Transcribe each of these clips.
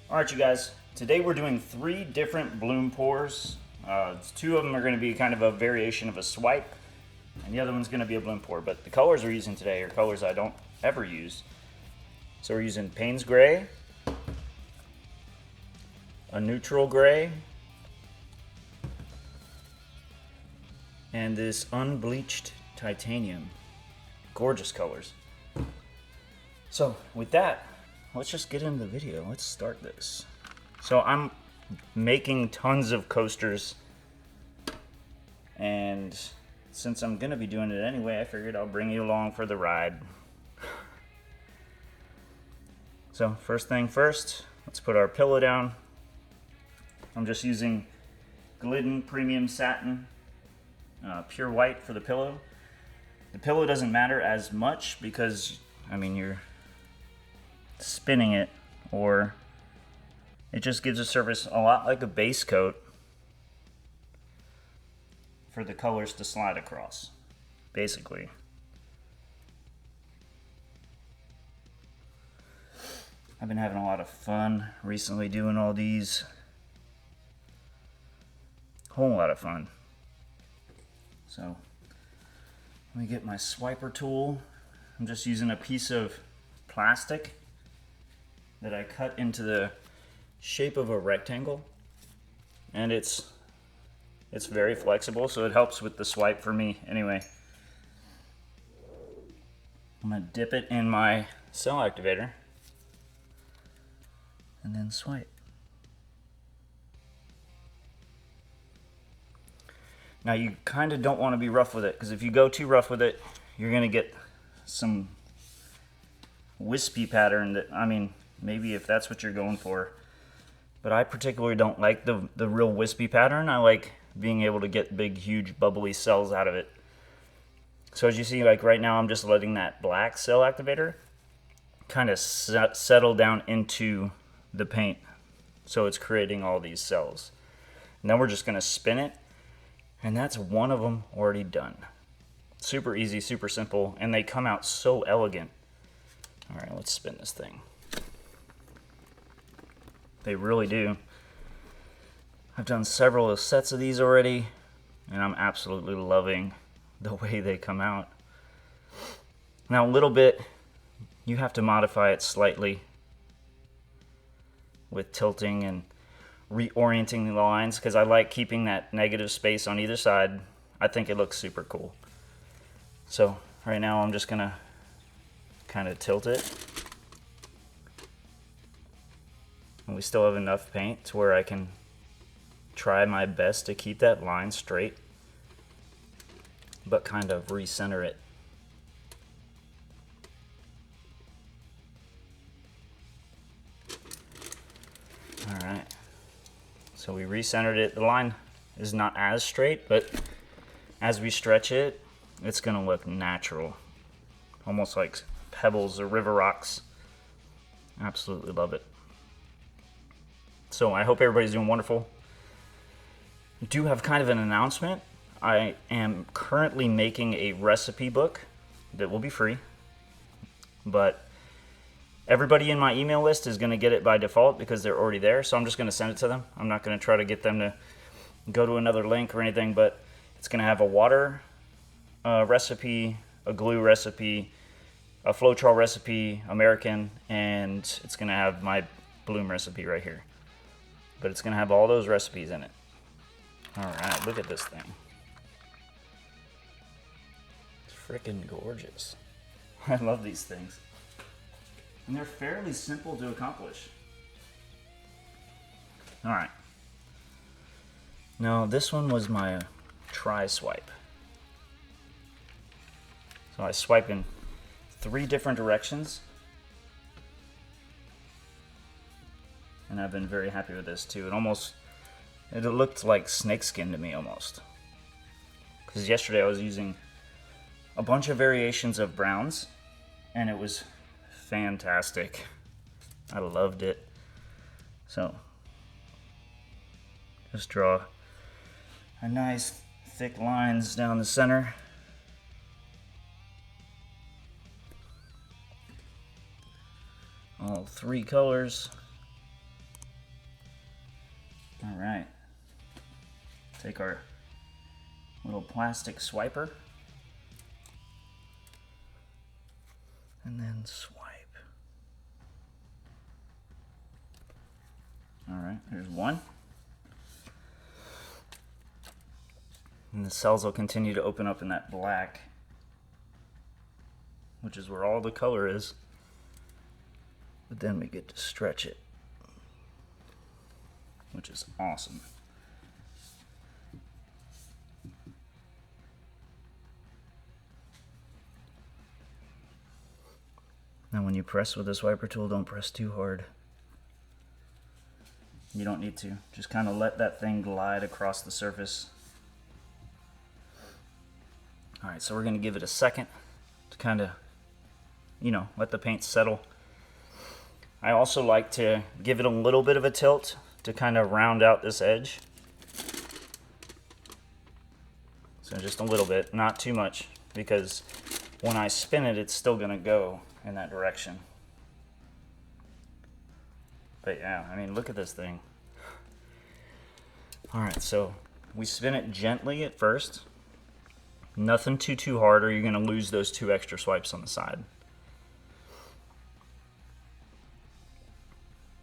Alright you guys, today we're doing 3 different bloom pours. 2 of them are going to be kind of a variation of a swipe, and the other one's going to be a bloom pour. But the colors we're using today are colors I don't ever use. So we're using Payne's Gray, a neutral gray, and this unbleached titanium. Gorgeous colors. So with that, let's just get into the video. Let's start this. So I'm making tons of coasters, and since I'm gonna be doing it anyway, I figured I'll bring you along for the ride. So first thing first, let's put our pillow down. I'm just using Glidden Premium Satin, pure white for the pillow. The pillow doesn't matter as much because, I mean, you're spinning it, or it just gives a surface a lot like a base coat for the colors to slide across, basically. I've been having a lot of fun recently doing all these. Whole lot of fun. So let me get my swiper tool. I'm just using a piece of plastic that I cut into the shape of a rectangle, and it's very flexible, so it helps with the swipe for me anyway. I'm gonna dip it in my cell activator and then swipe. Now you kind of don't want to be rough with it, because if you go too rough with it, you're gonna get some wispy pattern that, I mean, maybe if that's what you're going for. But I particularly don't like the real wispy pattern. I like being able to get big, huge, bubbly cells out of it. So as you see, like right now, I'm just letting that black cell activator kind of settle down into the paint. So it's creating all these cells. And then we're just gonna spin it, and that's one of them already done. Super easy, super simple, and they come out so elegant. All right, let's spin this thing. They really do. I've done several sets of these already, and I'm absolutely loving the way they come out. Now a little bit, you have to modify it slightly with tilting and reorienting the lines, because I like keeping that negative space on either side. I think it looks super cool. So right now I'm just gonna kind of tilt it. And we still have enough paint to where I can try my best to keep that line straight, but kind of recenter it. All right, so we recentered it. The line is not as straight, but as we stretch it, it's gonna look natural, almost like pebbles or river rocks. Absolutely love it. So I hope everybody's doing wonderful. I do have kind of an announcement. I am currently making a recipe book that will be free, but everybody in my email list is going to get it by default because they're already there, so I'm just going to send it to them. I'm not going to try to get them to go to another link or anything, but it's going to have a water recipe, a glue recipe, a Floetrol recipe, American, and it's going to have my bloom recipe right here. But it's going to have all those recipes in it. All right, look at this thing. It's freaking gorgeous. I love these things. And they're fairly simple to accomplish. All right. Now, this one was my tri-swipe. So I swipe in 3 different directions. And I've been very happy with this too. It looked like snakeskin to me almost. Because yesterday I was using a bunch of variations of browns, and it was fantastic. I loved it. So just draw a nice thick lines down the center. All 3 colors. All right. Take our little plastic swiper and then swipe. All right, there's one. And the cells will continue to open up in that black, which is where all the color is. But then we get to stretch it, which is awesome. Now when you press with this wiper tool, don't press too hard. You don't need to. Just kind of let that thing glide across the surface. All right, so we're gonna give it a second to kind of, let the paint settle. I also like to give it a little bit of a tilt to kind of round out this edge. So just a little bit, not too much, because when I spin it, it's still gonna go in that direction. But yeah, I mean, look at this thing. All right, so we spin it gently at first. Nothing too hard, or you're gonna lose those 2 extra swipes on the side.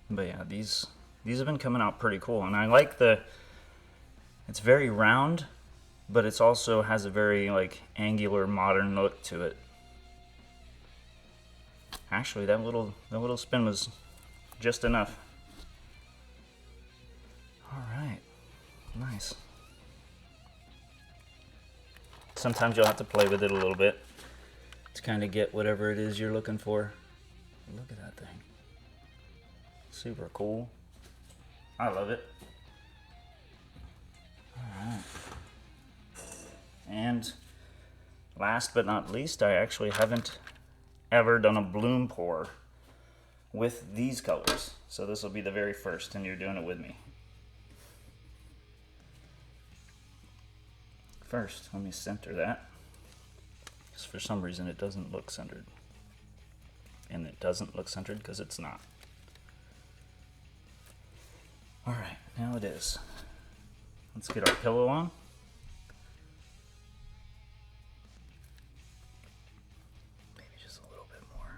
But yeah, these have been coming out pretty cool, and I like it's very round, but it's also has a very angular modern look to it. Actually, that little spin was just enough. All right, nice. Sometimes you'll have to play with it a little bit to kind of get whatever it is you're looking for. Look at that thing. Super cool. I love it. All right. And last but not least, I actually haven't ever done a bloom pour with these colors. So this will be the very first, and you're doing it with me. First, let me center that. Just for some reason it doesn't look centered. And it doesn't look centered because it's not. All right, now it is. Let's get our pillow on. Maybe just a little bit more.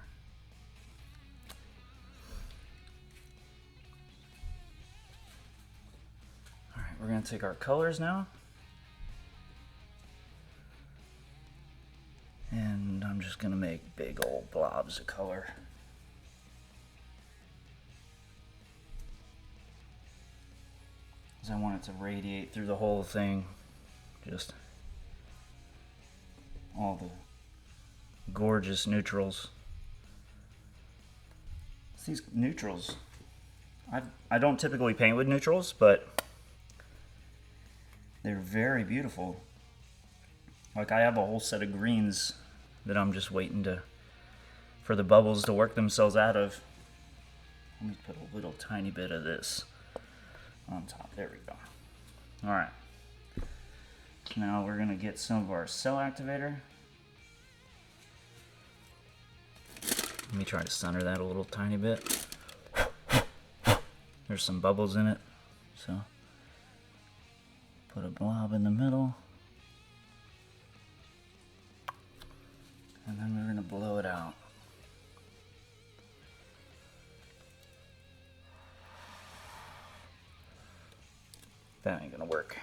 All right, we're gonna take our colors now. And I'm just gonna make big old blobs of color. Because I want it to radiate through the whole thing. Just all the gorgeous neutrals. It's these neutrals. I don't typically paint with neutrals, but they're very beautiful. Like I have a whole set of greens that I'm just waiting for the bubbles to work themselves out of. Let me put a little tiny bit of this on top. There we go. All right. Now we're gonna get some of our cell activator. Let me try to center that a little tiny bit. There's some bubbles in it, so put a blob in the middle. And then we're gonna blow it out. That ain't gonna work.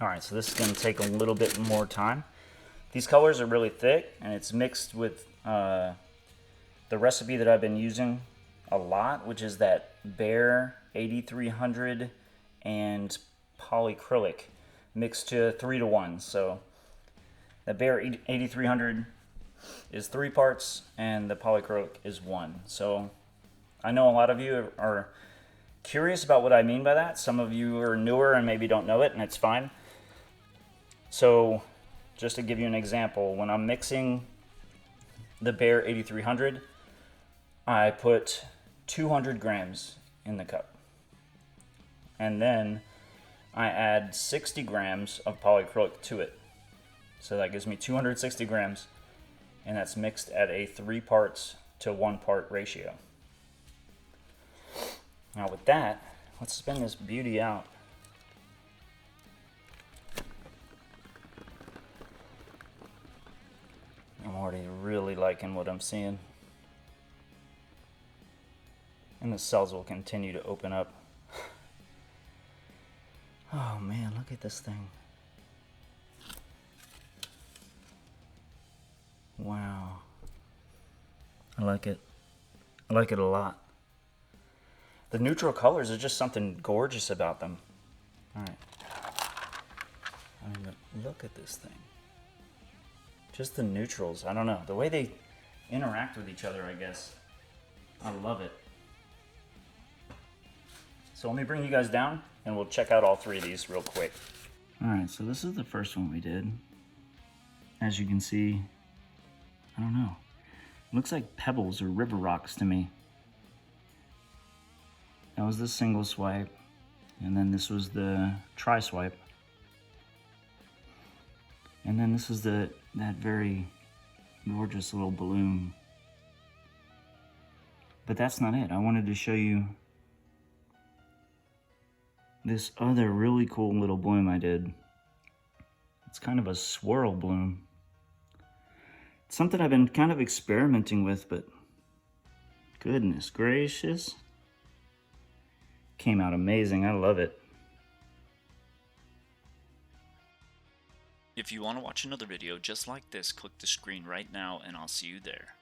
All right, so this is going to take a little bit more time. These colors are really thick, and it's mixed with the recipe that I've been using a lot, which is that Behr 8300 and polyacrylic mixed to 3:1. So the Behr 8300 is 3 parts, and the polyacrylic is 1. So I know a lot of you are curious about what I mean by that. Some of you are newer and maybe don't know it, and it's fine. So just to give you an example, when I'm mixing the Behr 8300, I put 200 grams in the cup. And then I add 60 grams of polyacrylic to it. So that gives me 260 grams, and that's mixed at a 3 parts to 1 part ratio. Now with that, let's spin this beauty out. I'm already really liking what I'm seeing. And the cells will continue to open up. Oh man, look at this thing. Wow. I like it. I like it a lot. The neutral colors are just something gorgeous about them. Alright. I mean, look at this thing. Just the neutrals. I don't know. The way they interact with each other, I guess. I love it. So let me bring you guys down and we'll check out all 3 of these real quick. Alright, so this is the first one we did. As you can see, I don't know. It looks like pebbles or river rocks to me. That was the single swipe. And then this was the tri-swipe. And then this is that very gorgeous little bloom. But that's not it. I wanted to show you this other really cool little bloom I did. It's kind of a swirl bloom. It's something I've been kind of experimenting with, but goodness gracious. Came out amazing. I love it. If you want to watch another video just like this, click the screen right now and I'll see you there.